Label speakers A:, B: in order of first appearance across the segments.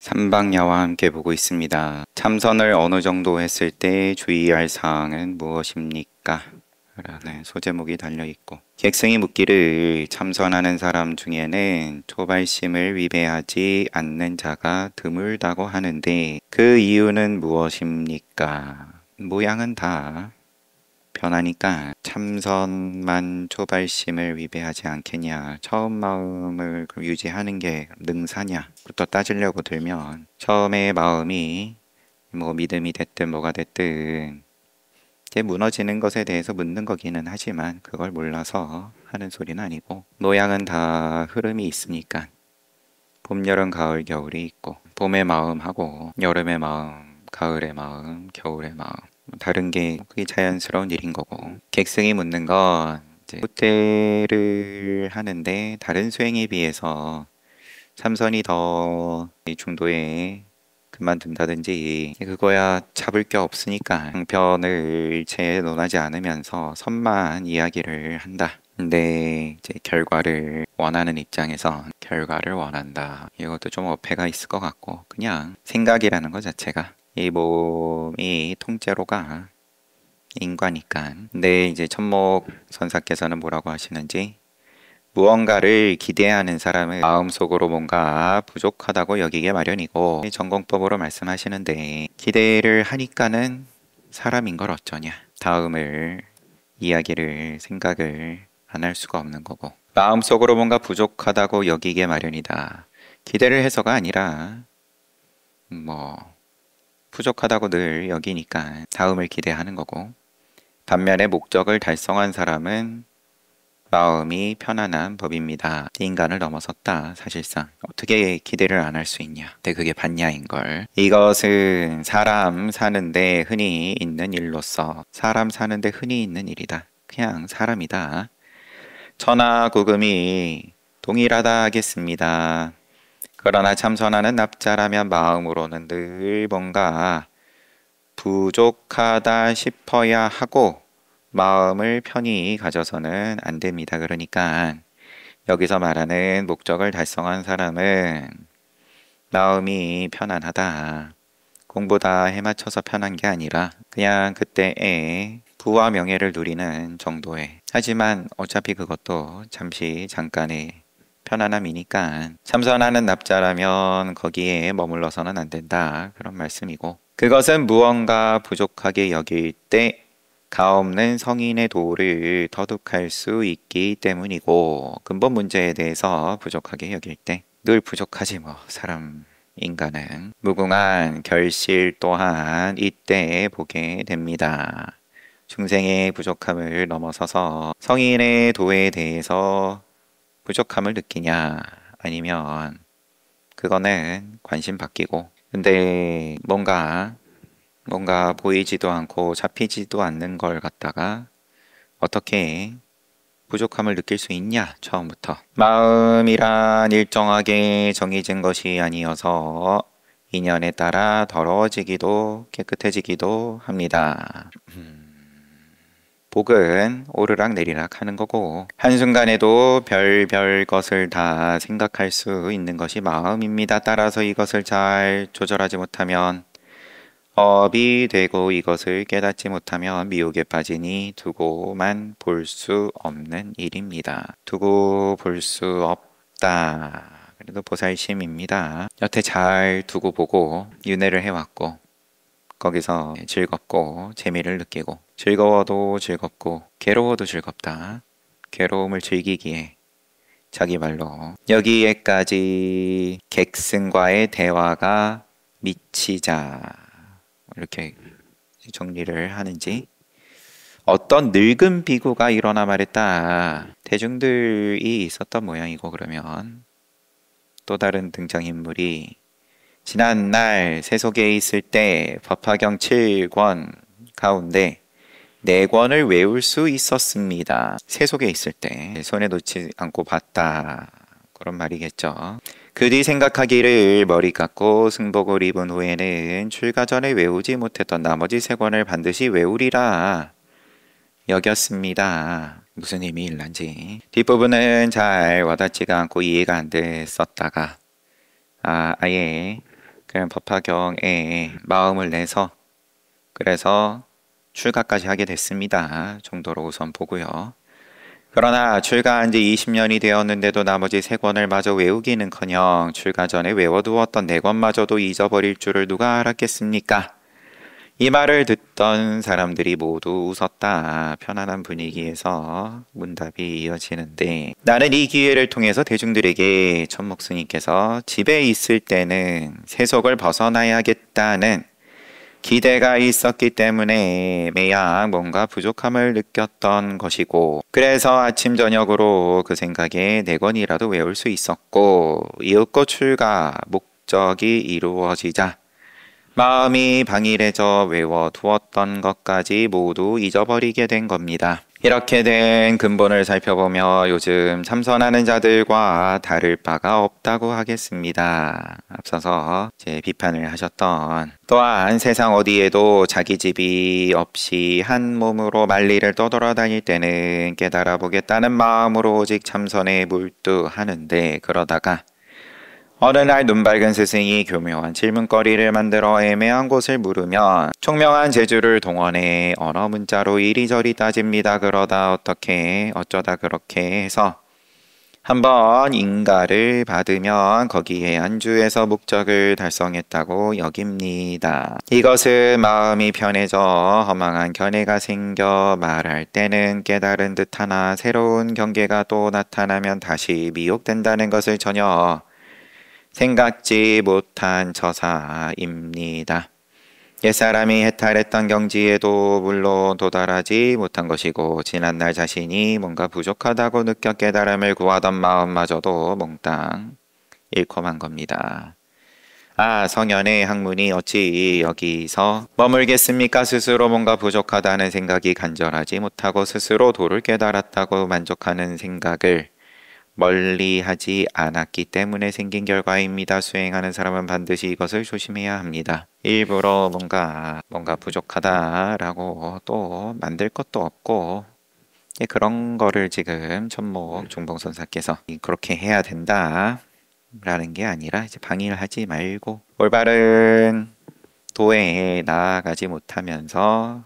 A: 삼박야와 함께 보고 있습니다. 참선을 어느 정도 했을 때 주의할 사항은 무엇입니까? 라는 소제목이 달려있고, 객승이 묻기를 참선하는 사람 중에는 초발심을 위배하지 않는 자가 드물다고 하는데 그 이유는 무엇입니까? 모양은 다 변하니까 참선만 초발심을 위배하지 않겠냐, 처음 마음을 유지하는 게 능사냐부터 따지려고 들면, 처음에 마음이 뭐 믿음이 됐든 뭐가 됐든 이제 무너지는 것에 대해서 묻는 거기는 하지만 그걸 몰라서 하는 소리는 아니고, 모양은 다 흐름이 있으니까 봄, 여름, 가을, 겨울이 있고, 봄의 마음하고 여름의 마음, 가을의 마음, 겨울의 마음 다른 게 그게 자연스러운 일인 거고, 객승이 묻는 건 이제 굿대를 하는데 다른 수행에 비해서 참선이 더 중도에 그만둔다든지, 그거야 잡을 게 없으니까 방편을 채 논하지 않으면서 선만 이야기를 한다. 근데 이제 결과를 원하는 입장에서 결과를 원한다, 이것도 좀 어폐가 있을 것 같고, 그냥 생각이라는 것 자체가 이 몸이 통째로가 인과니까. 근데 이제 천목 선사께서는 뭐라고 하시는지, 무언가를 기대하는 사람은 마음속으로 뭔가 부족하다고 여기게 마련이고, 전공법으로 말씀하시는데, 기대를 하니까는 사람인 걸 어쩌냐, 다음을 이야기를 생각을 안 할 수가 없는 거고, 마음속으로 뭔가 부족하다고 여기게 마련이다, 기대를 해서가 아니라 뭐 부족하다고 늘 여기니까 다음을 기대하는 거고, 반면에 목적을 달성한 사람은 마음이 편안한 법입니다. 인간을 넘어섰다. 사실상 어떻게 기대를 안 할 수 있냐, 근데 그게 반야인걸. 이것은 사람 사는데 흔히 있는 일로서 사람 사는데 흔히 있는 일이다. 그냥 사람이다. 천하구금이 동일하다 하겠습니다. 그러나 참선하는 납자라면 마음으로는 늘 뭔가 부족하다 싶어야 하고 마음을 편히 가져서는 안 됩니다. 그러니까 여기서 말하는 목적을 달성한 사람은 마음이 편안하다, 공부 다 해맞춰서 편한 게 아니라 그냥 그때의 부와 명예를 누리는 정도의, 하지만 어차피 그것도 잠시 잠깐의 편안함이니까 참선하는 납자라면 거기에 머물러서는 안 된다, 그런 말씀이고, 그것은 무언가 부족하게 여길 때 가없는 성인의 도를 터득할 수 있기 때문이고, 근본 문제에 대해서 부족하게 여길 때 늘 부족하지 뭐, 사람 인간은. 무궁한 결실 또한 이때 보게 됩니다. 중생의 부족함을 넘어서서 성인의 도에 대해서 부족함을 느끼냐, 아니면 그거는 관심 바뀌고, 근데 뭔가 보이지도 않고 잡히지도 않는 걸 갖다가 어떻게 부족함을 느낄 수 있냐, 처음부터. 마음이란 일정하게 정해진 것이 아니어서 인연에 따라 더러워지기도 깨끗해지기도 합니다. 복은 오르락 내리락 하는 거고, 한순간에도 별별 것을 다 생각할 수 있는 것이 마음입니다. 따라서 이것을 잘 조절하지 못하면 업이 되고, 이것을 깨닫지 못하면 미혹에 빠지니 두고만 볼 수 없는 일입니다. 두고 볼 수 없다, 그래도 보살심입니다. 여태 잘 두고 보고 윤회를 해왔고, 거기서 즐겁고 재미를 느끼고, 즐거워도 즐겁고 괴로워도 즐겁다, 괴로움을 즐기기에 자기 말로 여기에까지 객승과의 대화가 미치자, 이렇게 정리를 하는지, 어떤 늙은 비구가 일어나 말했다, 대중들이 있었던 모양이고, 그러면 또 다른 등장인물이 지난날 세속에 있을 때 법화경 7권 가운데 4권을 외울 수 있었습니다. 세속에 있을 때 손에 놓지 않고 봤다, 그런 말이겠죠. 그 뒤 생각하기를 머리 깎고 승복을 입은 후에는 출가 전에 외우지 못했던 나머지 3권을 반드시 외우리라 여겼습니다. 무슨 의미 일란지 뒷부분은 잘 와닿지가 않고 이해가 안 됐었다가 아예 같은 법화경에 마음을 내서 그래서 출가까지 하게 됐습니다. 정도로 우선 보고요. 그러나 출가한 지 20년이 되었는데도 나머지 3권을 마저 외우기는커녕 출가 전에 외워두었던 4권마저도 잊어버릴 줄을 누가 알았겠습니까? 이 말을 듣던 사람들이 모두 웃었다. 편안한 분위기에서 문답이 이어지는데 나는 이 기회를 통해서 대중들에게 천목스님께서 집에 있을 때는 세속을 벗어나야겠다는 기대가 있었기 때문에 매양 뭔가 부족함을 느꼈던 것이고 그래서 아침 저녁으로 그 생각에 4권이라도 외울 수 있었고 이윽고 출가 목적이 이루어지자 마음이 방일해져 외워두었던 것까지 모두 잊어버리게 된 겁니다. 이렇게 된 근본을 살펴보며 요즘 참선하는 자들과 다를 바가 없다고 하겠습니다. 앞서서 제 비판을 하셨던 또한 세상 어디에도 자기 집이 없이 한 몸으로 만리를 떠돌아다닐 때는 깨달아 보겠다는 마음으로 오직 참선에 몰두하는데 그러다가 어느 날 눈밝은 스승이 교묘한 질문거리를 만들어 애매한 곳을 물으면 총명한 재주를 동원해 언어 문자로 이리저리 따집니다. 그러다 어떻게 어쩌다 그렇게 해서 한번 인가를 받으면 거기에 안주해서 목적을 달성했다고 여깁니다. 이것은 마음이 편해져 허망한 견해가 생겨 말할 때는 깨달은 듯하나 새로운 경계가 또 나타나면 다시 미혹된다는 것을 전혀 생각지 못한 처사입니다. 옛사람이 해탈했던 경지에도 물론 도달하지 못한 것이고 지난날 자신이 뭔가 부족하다고 느껴 깨달음을 구하던 마음마저도 몽땅 잃고만 겁니다. 아, 성현의 학문이 어찌 여기서 머물겠습니까? 스스로 뭔가 부족하다는 생각이 간절하지 못하고 스스로 도를 깨달았다고 만족하는 생각을 멀리하지 않았기 때문에 생긴 결과입니다. 수행하는 사람은 반드시 이것을 조심해야 합니다. 일부러 뭔가 부족하다라고 또 만들 것도 없고 그런 거를 지금 천목 종봉선사께서 그렇게 해야 된다 라는 게 아니라 이제 방일하지 말고 올바른 도에 나아가지 못하면서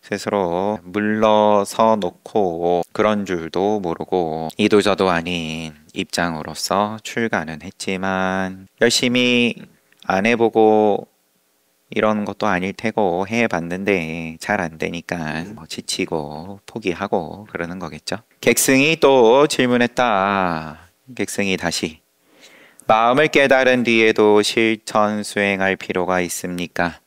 A: 스스로 물러서 놓고 그런 줄도 모르고 이도저도 아닌 입장으로서 출가는 했지만 열심히 안 해보고 이런 것도 아닐 테고 해봤는데 잘 안 되니까 지치고 포기하고 그러는 거겠죠. 객승이 또 질문했다. 객승이 다시 마음을 깨달은 뒤에도 실천 수행할 필요가 있습니까?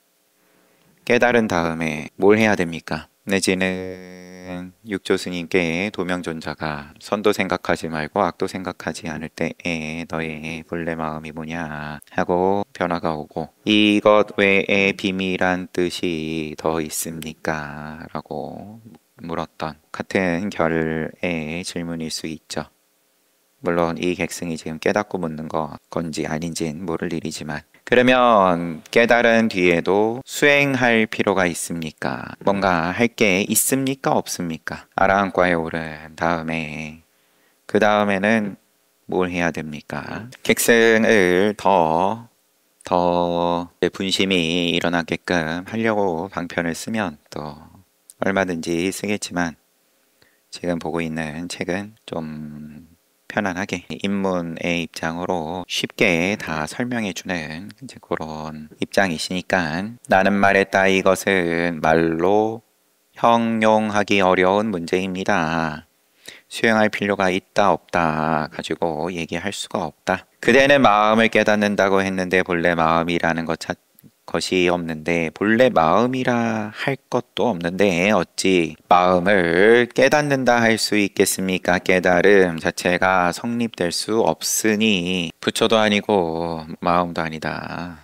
A: 깨달은 다음에 뭘 해야 됩니까? 내지는 육조 스님께 도명존자가 선도 생각하지 말고 악도 생각하지 않을 때에 너의 본래 마음이 뭐냐 하고 변화가 오고 이것 외에 비밀한 뜻이 더 있습니까? 라고 물었던 같은 결의 질문일 수 있죠. 물론 이 객승이 지금 깨닫고 묻는 건지 아닌지는 모를 일이지만 그러면 깨달은 뒤에도 수행할 필요가 있습니까? 뭔가 할 게 있습니까? 없습니까? 아라한과에 오른 다음에 그 다음에는 뭘 해야 됩니까? 객승을 더 분심이 일어나게끔 하려고 방편을 쓰면 또 얼마든지 쓰겠지만 지금 보고 있는 책은 좀 편안하게 입문의 입장으로 쉽게 다 설명해주는 이제 그런 입장이시니까 나는 말했다 이것은 말로 형용하기 어려운 문제입니다. 수행할 필요가 있다 없다 가지고 얘기할 수가 없다. 그대는 마음을 깨닫는다고 했는데 본래 마음이라는 것이 없는데 본래 마음이라 할 것도 없는데 어찌 마음을 깨닫는다 할 수 있겠습니까? 깨달음 자체가 성립될 수 없으니 부처도 아니고 마음도 아니다.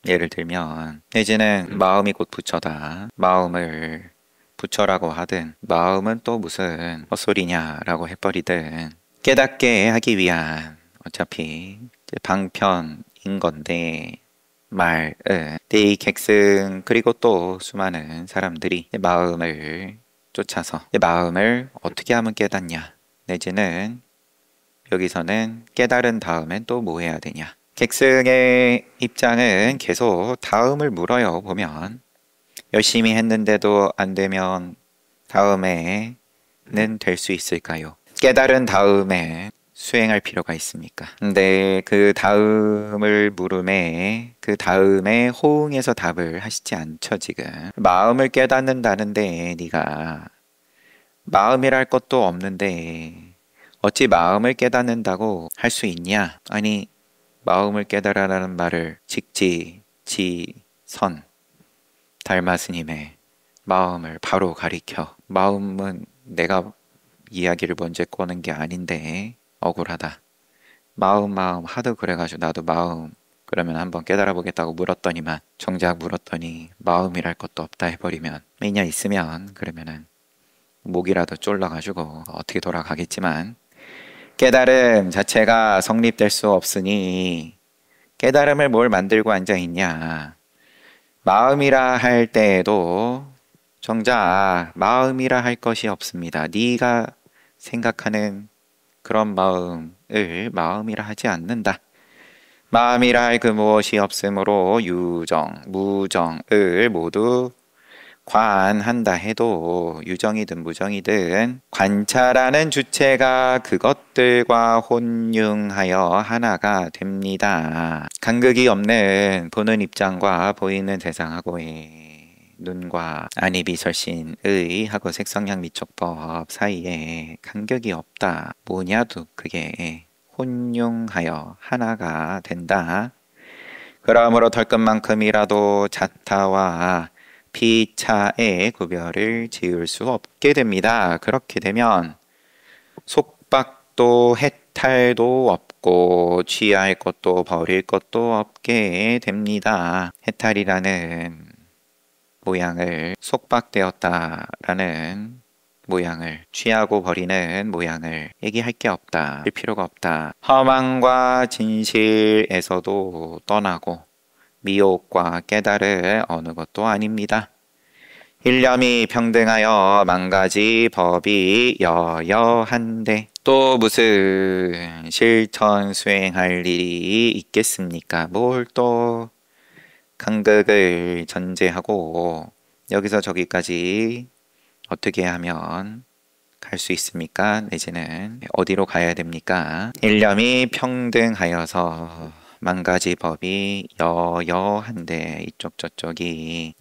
A: 예를 들면 내지는 마음이 곧 부처다. 마음을 부처라고 하든 마음은 또 무슨 헛소리냐라고 해버리든 깨닫게 하기 위한 어차피 방편인 건데 말은 이 객승 그리고 또 수많은 사람들이 마음을 쫓아서 마음을 어떻게 하면 깨닫냐 내지는 여기서는 깨달은 다음엔 또 뭐 해야 되냐 객승의 입장은 계속 다음을 물어요. 보면 열심히 했는데도 안 되면 다음에는 될 수 있을까요? 깨달은 다음에 수행할 필요가 있습니까? 근데 그 다음을 물음에 그 다음에 호응해서 답을 하시지 않죠. 지금 마음을 깨닫는다는데 네가 마음이랄 것도 없는데 어찌 마음을 깨닫는다고 할 수 있냐? 아니 마음을 깨달아라는 말을 직지, 지, 선 달마 스님의 마음을 바로 가리켜. 마음은 내가 이야기를 먼저 꺼낸 게 아닌데 억울하다. 마음 하도 그래가지고 나도 마음 그러면 한번 깨달아 보겠다고 물었더니만 정작 물었더니 마음이랄 것도 없다 해버리면 미녀 있으면 그러면은 목이라도 졸라가지고 어떻게 돌아가겠지만 깨달음 자체가 성립될 수 없으니 깨달음을 뭘 만들고 앉아있냐. 마음이라 할 때에도 정작 마음이라 할 것이 없습니다. 네가 생각하는 그런 마음을 마음이라 하지 않는다. 마음이라 할 그 무엇이 없으므로 유정, 무정을 모두 관한다 해도 유정이든 무정이든 관찰하는 주체가 그것들과 혼용하여 하나가 됩니다. 간극이 없는 보는 입장과 보이는 대상하고의 눈과 안이비설신의 하고 색성양 미촉법 사이에 간격이 없다. 뭐냐도 그게 혼용하여 하나가 된다. 그러므로 털끝만큼이라도 자타와 피차의 구별을 지을 수 없게 됩니다. 그렇게 되면 속박도 해탈도 없고 취할 것도 버릴 것도 없게 됩니다. 해탈이라는 모양을 속박되었다라는 모양을 취하고 버리는 모양을 얘기할 게 없다. 필요가 없다. 허망과 진실에서도 떠나고 미혹과 깨달을 어느 것도 아닙니다. 일념이 평등하여 만가지 법이 여여한데 또 무슨 실천 수행할 일이 있겠습니까? 뭘 또 간극을 전제하고 여기서 저기까지 어떻게 하면 갈 수 있습니까? 내지는 어디로 가야 됩니까? 일념이 평등하여서 만 가지 법이 여여한데 이쪽 저쪽이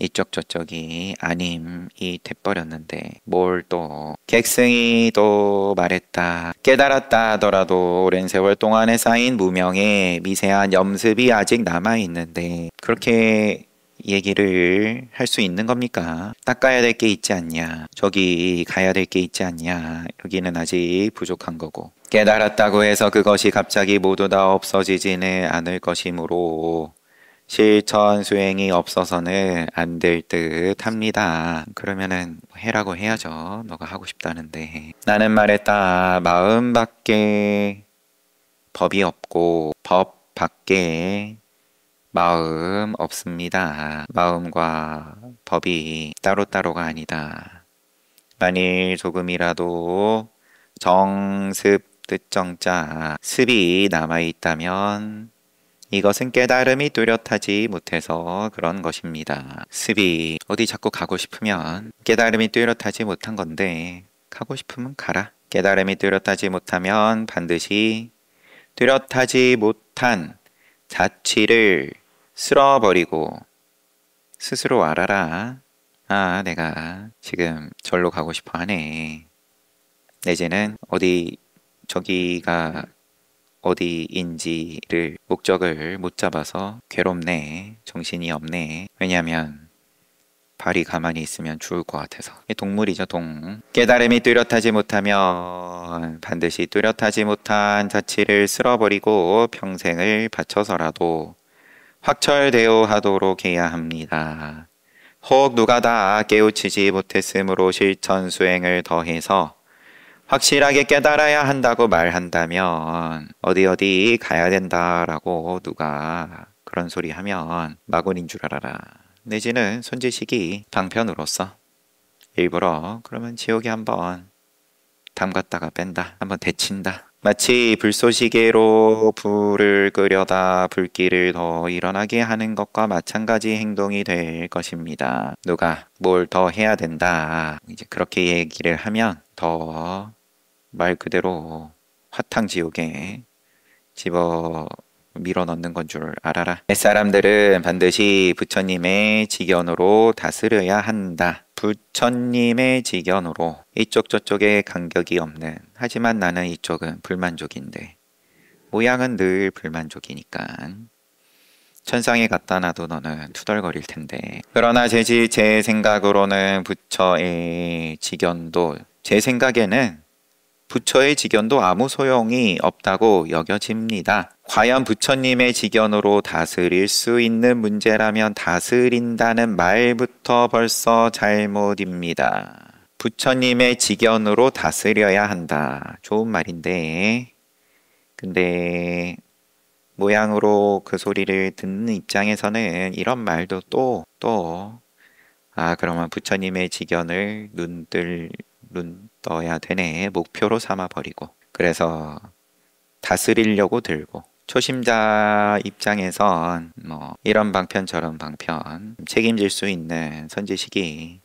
A: 아님이 돼버렸는데 뭘 또 객승이 또 말했다. 깨달았다 하더라도 오랜 세월 동안에 쌓인 무명의 미세한 염습이 아직 남아있는데 그렇게 얘기를 할 수 있는 겁니까? 닦아야 될 게 있지 않냐? 저기 가야 될 게 있지 않냐? 여기는 아직 부족한 거고 깨달았다고 해서 그것이 갑자기 모두 다 없어지지는 않을 것이므로 실천 수행이 없어서는 안 될 듯 합니다. 그러면은 해라고 해야죠. 너가 하고 싶다는데 나는 말했다. 마음밖에 법이 없고 법 밖에 마음 없습니다. 마음과 법이 따로따로가 아니다. 만일 조금이라도 정습 뜻정자 습이 남아있다면 이것은 깨달음이 뚜렷하지 못해서 그런 것입니다. 습이 어디 자꾸 가고 싶으면 깨달음이 뚜렷하지 못한 건데 가고 싶으면 가라. 깨달음이 뚜렷하지 못하면 반드시 뚜렷하지 못한 자취를 쓸어버리고 스스로 알아라. 아, 내가 지금 절로 가고 싶어 하네. 내지는 어디 저기가 어디인지를 목적을 못 잡아서 괴롭네. 정신이 없네. 왜냐하면 발이 가만히 있으면 죽을 것 같아서. 동물이죠, 동. 깨달음이 뚜렷하지 못하면 반드시 뚜렷하지 못한 자취를 쓸어버리고 평생을 바쳐서라도 확철대오 하도록 해야 합니다. 혹 누가 다 깨우치지 못했으므로 실천 수행을 더해서 확실하게 깨달아야 한다고 말한다면 어디 가야 된다라고 누가 그런 소리 하면 마구니인 줄 알아라. 내지는 손지식이 방편으로서 일부러 그러면 지옥에 한번 담갔다가 뺀다. 한번 데친다. 마치 불쏘시개로 불을 끄려다 불길을 더 일어나게 하는 것과 마찬가지 행동이 될 것입니다. 누가 뭘 더 해야 된다. 이제 그렇게 얘기를 하면 더 말 그대로 화탕지옥에 집어 밀어넣는 건 줄 알아라. 옛사람들은 반드시 부처님의 지견으로 다스려야 한다. 부처님의 지견으로 이쪽 저쪽에 간격이 없는, 하지만 나는 이쪽은 불만족인데 모양은 늘 불만족이니까 천상에 갖다 놔도 너는 투덜거릴 텐데. 그러나 제 생각으로는 부처의 지견도, 제 생각에는 부처의 지견도 아무 소용이 없다고 여겨집니다. 과연 부처님의 지견으로 다스릴 수 있는 문제라면 다스린다는 말부터 벌써 잘못입니다. 부처님의 지견으로 다스려야 한다. 좋은 말인데, 근데 모양으로 그 소리를 듣는 입장에서는 이런 말도 그러면 부처님의 지견을 눈 떠야 되네, 목표로 삼아버리고, 그래서 다스리려고 들고, 초심자 입장에선 뭐 이런 방편 저런 방편 책임질 수 있는 선지식이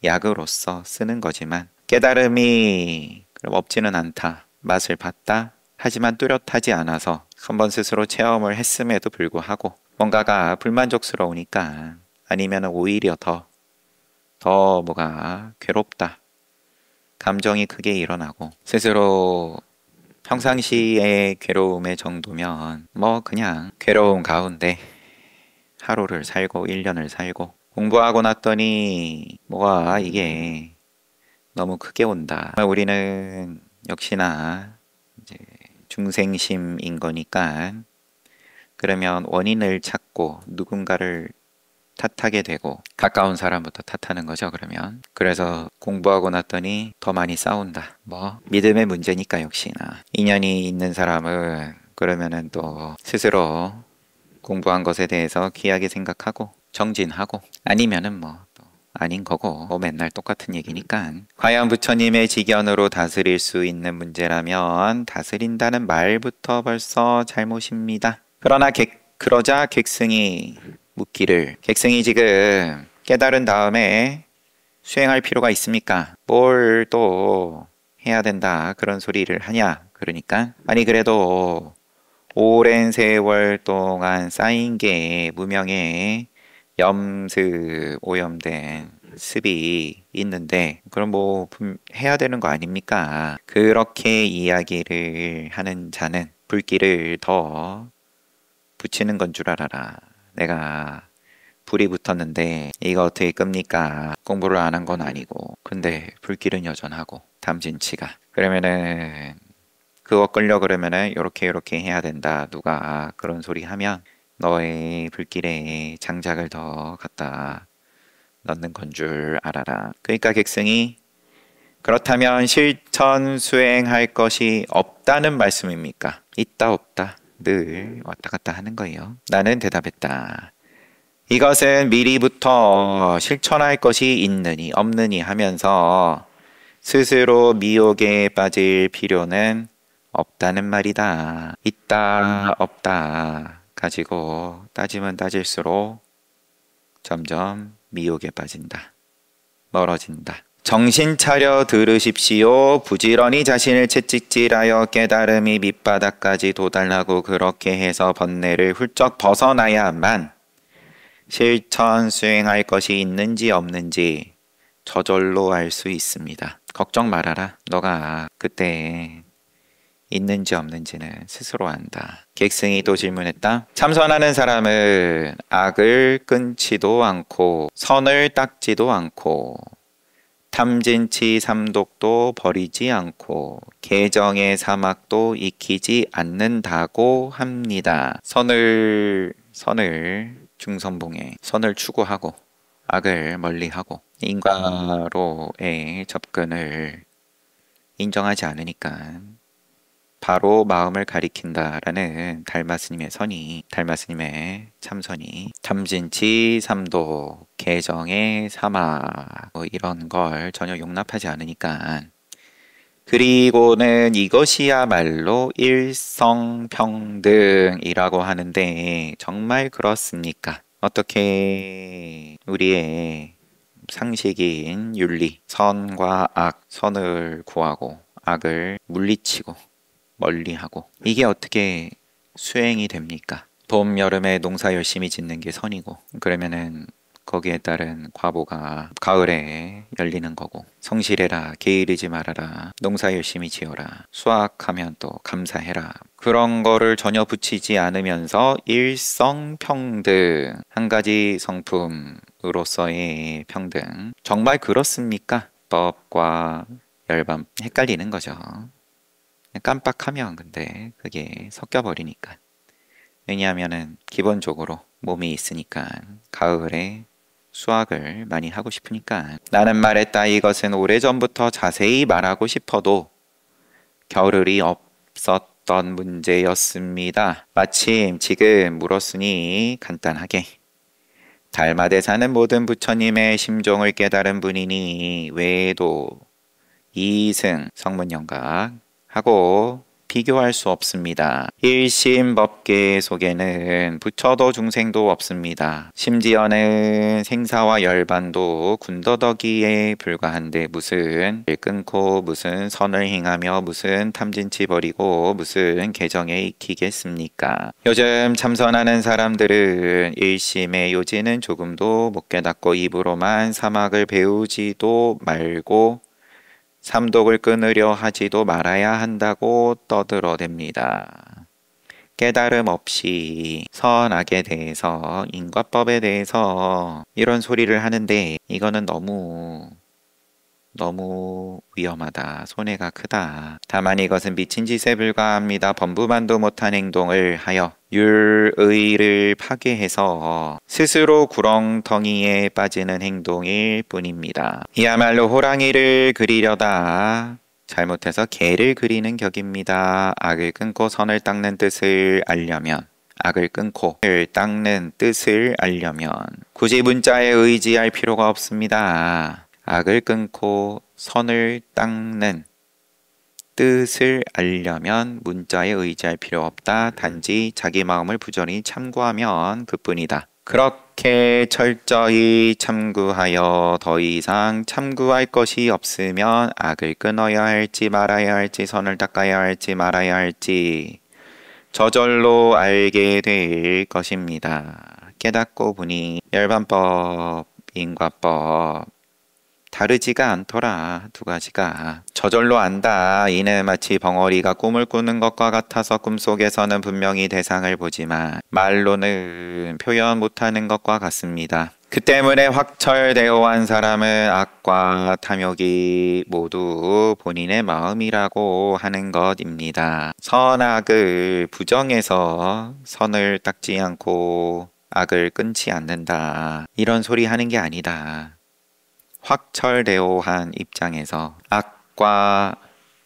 A: 약으로서 쓰는 거지만 깨달음이 없지는 않다. 맛을 봤다. 하지만 뚜렷하지 않아서 한번 스스로 체험을 했음에도 불구하고 뭔가가 불만족스러우니까, 아니면 오히려 더 뭐가 괴롭다. 감정이 크게 일어나고, 스스로 평상시의 괴로움의 정도면 뭐 그냥 괴로움 가운데 하루를 살고 1년을 살고, 공부하고 났더니 뭐가 이게 너무 크게 온다. 우리는 역시나 이제 중생심인 거니까, 그러면 원인을 찾고 누군가를 탓하게 되고 가까운 사람부터 탓하는 거죠. 그래서 공부하고 났더니 더 많이 싸운다. 뭐 믿음의 문제니까. 역시나 인연이 있는 사람은 그러면은 또 스스로 공부한 것에 대해서 귀하게 생각하고 정진하고, 아니면은 뭐 또 아닌 거고, 뭐 맨날 똑같은 얘기니까. 과연 부처님의 지견으로 다스릴 수 있는 문제라면 다스린다는 말부터 벌써 잘못입니다. 그러자 객승이 묻기를, 객승이 지금 깨달은 다음에 수행할 필요가 있습니까? 뭘 또 해야 된다 그런 소리를 하냐. 그러니까 아니 그래도 오랜 세월 동안 쌓인 게 무명의 오염된 습이 있는데, 그럼 뭐 해야 되는 거 아닙니까? 그렇게 이야기를 하는 자는 불길을 더 붙이는 건 줄 알아라. 내가 불이 붙었는데 이거 어떻게 끕니까? 공부를 안 한 건 아니고, 근데 불길은 여전하고 담진치가. 그러면은 그거 끌려 그러면은 요렇게 해야 된다. 누가 그런 소리 하면 너의 불길에 장작을 더 갖다 넣는 건 줄 알아라. 그러니까 객승이, 그렇다면 실천 수행할 것이 없다는 말씀입니까? 있다 없다 늘 왔다 갔다 하는 거예요. 나는 대답했다. 이것은 미리부터 실천할 것이 있느니 없느니 하면서 스스로 미혹에 빠질 필요는 없다는 말이다. 있다 없다 가지고 따지면 따질수록 점점 미혹에 빠진다. 멀어진다. 정신 차려 들으십시오. 부지런히 자신을 채찍질하여 깨달음이 밑바닥까지 도달하고 그렇게 해서 번뇌를 훌쩍 벗어나야만 실천 수행할 것이 있는지 없는지 저절로 알 수 있습니다. 걱정 말아라. 너가 그때 있는지 없는지는 스스로 안다. 객승이 또 질문했다. 참선하는 사람은 악을 끊지도 않고 선을 닦지도 않고 탐진치 삼독도 버리지 않고 개정의 사막도 익히지 않는다고 합니다. 선을 중선봉에 선을 추구하고 악을 멀리하고 인과로의 접근을 인정하지 않으니까 바로 마음을 가리킨다라는 달마스님의 참선이 탐진치 삼독, 개정의 사막 뭐 이런 걸 전혀 용납하지 않으니까 그리고는 이것이야말로 일성평등이라고 하는데 정말 그렇습니까? 어떻게 우리의 상식인 윤리, 선과 악, 선을 구하고 악을 물리치고 멀리하고 이게 어떻게 수행이 됩니까? 봄, 여름에 농사 열심히 짓는 게 선이고 그러면은 거기에 따른 과보가 가을에 열리는 거고 성실해라 게으르지 말아라 농사 열심히 지어라 수확하면 또 감사해라 그런 거를 전혀 붙이지 않으면서 일성평등 한 가지 성품으로서의 평등 정말 그렇습니까? 법과 열반 헷갈리는 거죠. 깜빡하면 근데 그게 섞여버리니까 왜냐하면은 기본적으로 몸이 있으니까 가을에 수학을 많이 하고 싶으니까 나는 말했다 이것은 오래전부터 자세히 말하고 싶어도 겨를이 없었던 문제였습니다. 마침 지금 물었으니 간단하게 달마대 사는 모든 부처님의 심종을 깨달은 분이니 외에도 이승 성문영각 하고 비교할 수 없습니다. 일심법계 속에는 부처도 중생도 없습니다. 심지어는 생사와 열반도 군더더기에 불과한데 무슨 일 끊고 무슨 선을 행하며 무슨 탐진치 버리고 무슨 개정에 익히겠습니까? 요즘 참선하는 사람들은 일심의 요지는 조금도 못 깨닫고 입으로만 사막을 배우지도 말고 삼독을 끊으려 하지도 말아야 한다고 떠들어댑니다. 깨달음 없이 선악에 대해서 인과법에 대해서 이런 소리를 하는데 이거는 너무 위험하다. 손해가 크다. 다만 이것은 미친 짓에 불과합니다. 범부만도 못한 행동을 하여 율의를 파괴해서 스스로 구렁텅이에 빠지는 행동일 뿐입니다. 이야말로 호랑이를 그리려다 잘못해서 개를 그리는 격입니다. 악을 끊고 선을 닦는 뜻을 알려면 악을 끊고 선을 닦는 뜻을 알려면 굳이 문자에 의지할 필요가 없습니다. 악을 끊고 선을 닦는 뜻을 알려면 문자에 의지할 필요 없다. 단지 자기 마음을 부지런히 참고하면 그뿐이다. 그렇게 철저히 참고하여 더 이상 참고할 것이 없으면 악을 끊어야 할지 말아야 할지 선을 닦아야 할지 말아야 할지 저절로 알게 될 것입니다. 깨닫고 보니 열반법, 인과법 다르지가 않더라. 두 가지가 저절로 안다. 이는 마치 벙어리가 꿈을 꾸는 것과 같아서 꿈속에서는 분명히 대상을 보지만 말로는 표현 못하는 것과 같습니다. 그 때문에 확철대오한 사람은 악과 탐욕이 모두 본인의 마음이라고 하는 것입니다. 선악을 부정해서 선을 닦지 않고 악을 끊지 않는다. 이런 소리 하는 게 아니다. 확철대오한 입장에서 악과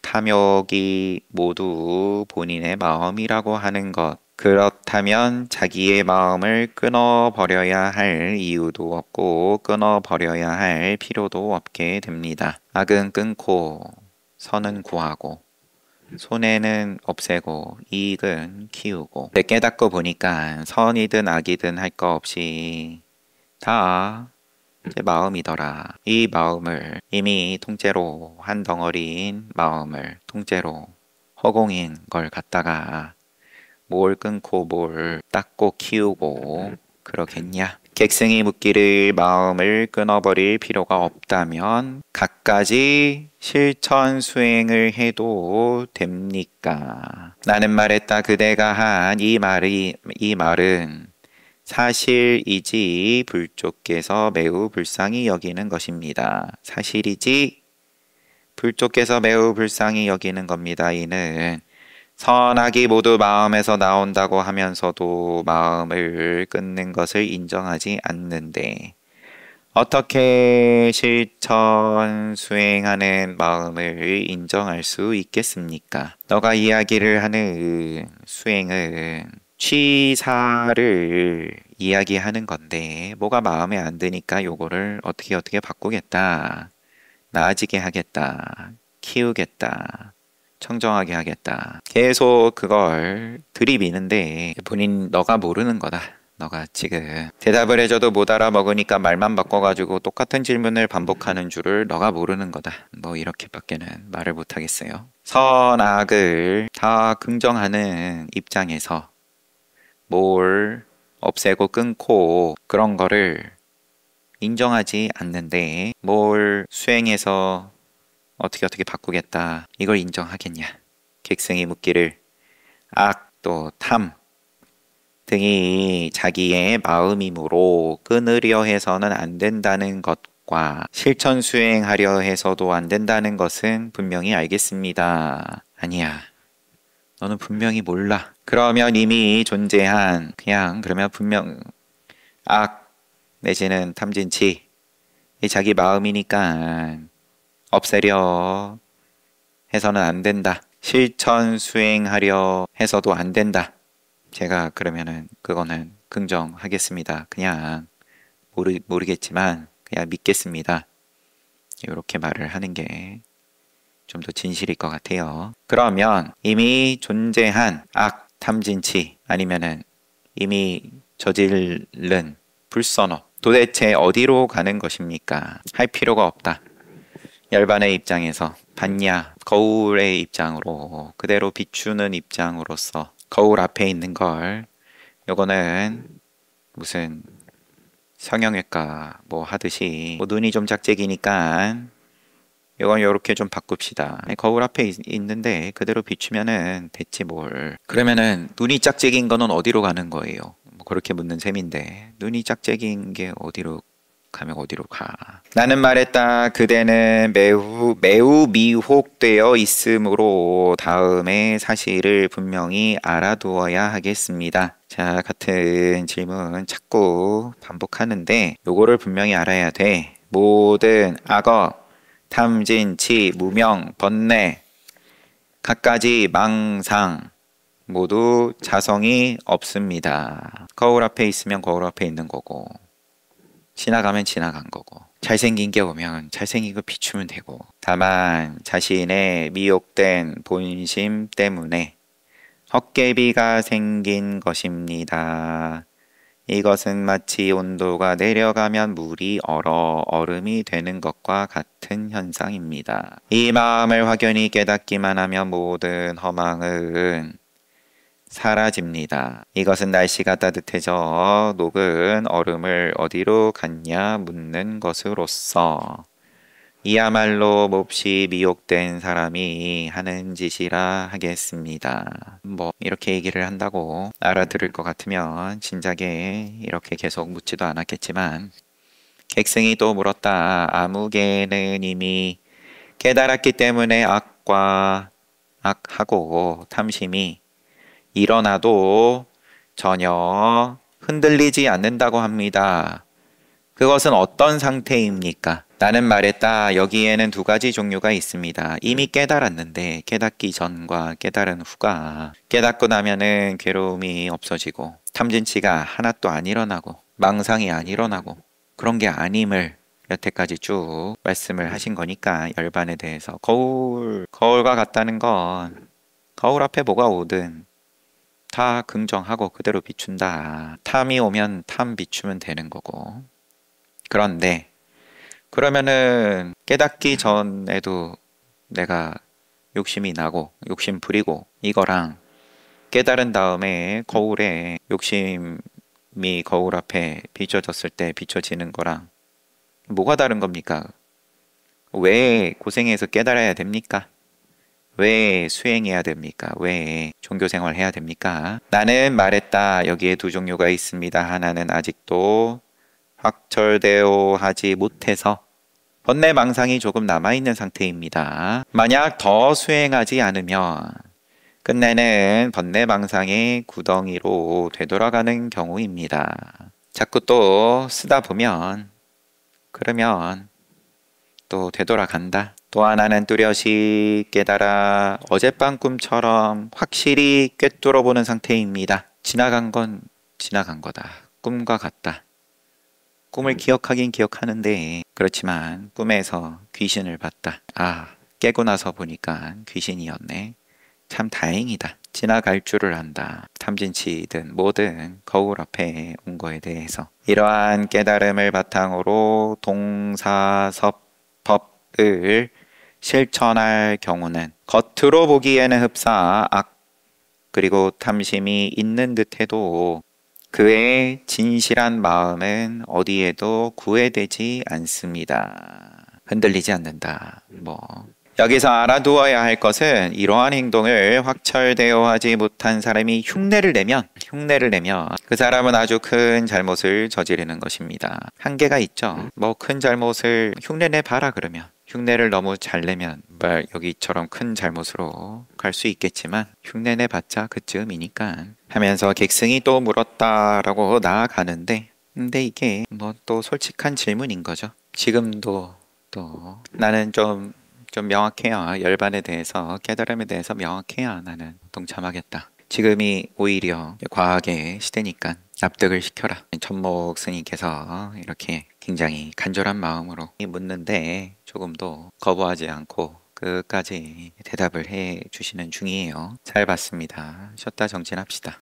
A: 탐욕이 모두 본인의 마음이라고 하는 것. 그렇다면 자기의 마음을 끊어버려야 할 이유도 없고 끊어버려야 할 필요도 없게 됩니다. 악은 끊고 선은 구하고 손해는 없애고 이익은 키우고 깨닫고 보니까 선이든 악이든 할 거 없이 다 제 마음이더라. 이 마음을 이미 통째로 한 덩어리인 마음을 통째로 허공인 걸 갖다가 뭘 끊고 뭘 닦고 키우고 그러겠냐? 객승이 묻기를 마음을 끊어버릴 필요가 없다면 갖가지 실천 수행을 해도 됩니까? 나는 말했다. 그대가 한 이 말은 사실이지 불조께서 매우 불쌍히 여기는 것입니다. 사실이지 불조께서 매우 불쌍히 여기는 겁니다. 이는 선악이 모두 마음에서 나온다고 하면서도 마음을 끊는 것을 인정하지 않는데 어떻게 실천 수행하는 마음을 인정할 수 있겠습니까? 너가 이야기를 하는 수행은 취사를 이야기하는 건데 뭐가 마음에 안 드니까 요거를 어떻게 바꾸겠다. 나아지게 하겠다. 키우겠다. 청정하게 하겠다. 계속 그걸 들이미는데 본인 너가 모르는 거다. 너가 지금 대답을 해줘도 못 알아먹으니까 말만 바꿔가지고 똑같은 질문을 반복하는 줄을 너가 모르는 거다. 뭐 이렇게밖에는 말을 못 하겠어요. 선악을 다 긍정하는 입장에서 뭘 없애고 끊고 그런 거를 인정하지 않는데 뭘 수행해서 어떻게 바꾸겠다 이걸 인정하겠냐. 객승이 묻기를 악 또 탐 등이 자기의 마음이므로 끊으려 해서는 안 된다는 것과 실천 수행하려 해서도 안 된다는 것은 분명히 알겠습니다. 아니야. 너는 분명히 몰라. 그러면 이미 존재한 그러면 분명 악 내지는 탐진치 이 자기 마음이니까 없애려 해서는 안 된다. 실천 수행하려 해서도 안 된다. 제가 그러면은 그거는 긍정하겠습니다. 그냥 모르겠지만 그냥 믿겠습니다. 이렇게 말을 하는 게 좀 더 진실일 것 같아요. 그러면 이미 존재한 악, 탐진치 아니면은 이미 저지른 불선업 도대체 어디로 가는 것입니까? 할 필요가 없다. 열반의 입장에서 봤냐? 거울의 입장으로 그대로 비추는 입장으로서 거울 앞에 있는 걸 요거는 무슨 성형외과 뭐 하듯이 뭐 눈이 좀 짝짝이니까 이건 요렇게 좀 바꿉시다. 거울 앞에 있는데 그대로 비추면은 됐지 뭘. 그러면은 눈이 짝짝인 거는 어디로 가는 거예요? 뭐 그렇게 묻는 셈인데 눈이 짝짝인 게 어디로 가면 어디로 가. 나는 말했다. 그대는 매우 미혹되어 있으므로 다음에 사실을 분명히 알아두어야 하겠습니다. 자, 같은 질문 자꾸 반복하는데 요거를 분명히 알아야 돼. 모든 악어 탐진치, 무명, 번뇌, 갖가지 망상 모두 자성이 없습니다. 거울 앞에 있으면 거울 앞에 있는 거고 지나가면 지나간 거고 잘생긴 게 오면 잘생긴 거 비추면 되고 다만 자신의 미혹된 본심 때문에 헛개비가 생긴 것입니다. 이것은 마치 온도가 내려가면 물이 얼어 얼음이 되는 것과 같은 현상입니다. 이 마음을 확연히 깨닫기만 하면 모든 허망은 사라집니다. 이것은 날씨가 따뜻해져 녹은 얼음을 어디로 갔냐 묻는 것으로서 이야말로 몹시 미혹된 사람이 하는 짓이라 하겠습니다. 뭐 이렇게 얘기를 한다고 알아들을 것 같으면 진작에 이렇게 계속 묻지도 않았겠지만 객승이 또 물었다. 아무개는 이미 깨달았기 때문에 악하고 탐심이 일어나도 전혀 흔들리지 않는다고 합니다. 그것은 어떤 상태입니까? 나는 말했다. 여기에는 두 가지 종류가 있습니다. 이미 깨달았는데 깨닫기 전과 깨달은 후가 깨닫고 나면은 괴로움이 없어지고 탐진치가 하나도 안 일어나고 망상이 안 일어나고 그런 게 아님을 여태까지 쭉 말씀을 하신 거니까 열반에 대해서 거울과 같다는 건 거울 앞에 뭐가 오든 다 긍정하고 그대로 비춘다. 탐이 오면 탐 비추면 되는 거고 그런데 그러면은 깨닫기 전에도 내가 욕심이 나고 욕심 부리고 이거랑 깨달은 다음에 거울에 욕심이 거울 앞에 비춰졌을 때 비춰지는 거랑 뭐가 다른 겁니까? 왜 고생해서 깨달아야 됩니까? 왜 수행해야 됩니까? 왜 종교생활 해야 됩니까? 나는 말했다. 여기에 두 종류가 있습니다. 하나는 아직도 확철되어 하지 못해서 번뇌 망상이 조금 남아있는 상태입니다. 만약 더 수행하지 않으면 끝내는 번뇌 망상의 구덩이로 되돌아가는 경우입니다. 자꾸 또 쓰다 보면 그러면 또 되돌아간다. 또 하나는 뚜렷이 깨달아 어젯밤 꿈처럼 확실히 꿰뚫어보는 상태입니다. 지나간 건 지나간 거다. 꿈과 같다. 꿈을 기억하긴 기억하는데 그렇지만 꿈에서 귀신을 봤다. 아, 깨고 나서 보니까 귀신이었네. 참 다행이다. 지나갈 줄을 안다. 탐진치든 뭐든 거울 앞에 온 거에 대해서. 이러한 깨달음을 바탕으로 동사섭법을 실천할 경우는 겉으로 보기에는 흡사, 악, 그리고 탐심이 있는 듯해도 그의 진실한 마음은 어디에도 구애되지 않습니다. 흔들리지 않는다. 여기서 알아두어야 할 것은 이러한 행동을 확철되어 하지 못한 사람이 흉내를 내면 그 사람은 아주 큰 잘못을 저지르는 것입니다. 한계가 있죠. 큰 잘못을 흉내내 봐라 그러면 흉내를 너무 잘 내면 여기처럼 큰 잘못으로 갈 수 있겠지만 흉내내 봤자 그쯤이니까 하면서 객승이 또 물었다라고 나아가는데 근데 이게 또 솔직한 질문인 거죠. 지금도 또 나는 좀 명확해야 열반에 대해서 깨달음에 대해서 명확해야 나는 동참하겠다. 지금이 오히려 과학의 시대니까 납득을 시켜라. 천목 스님께서 이렇게 굉장히 간절한 마음으로 묻는데 조금도 거부하지 않고 끝까지 대답을 해 주시는 중이에요. 잘 봤습니다. 쉬었다 정진합시다.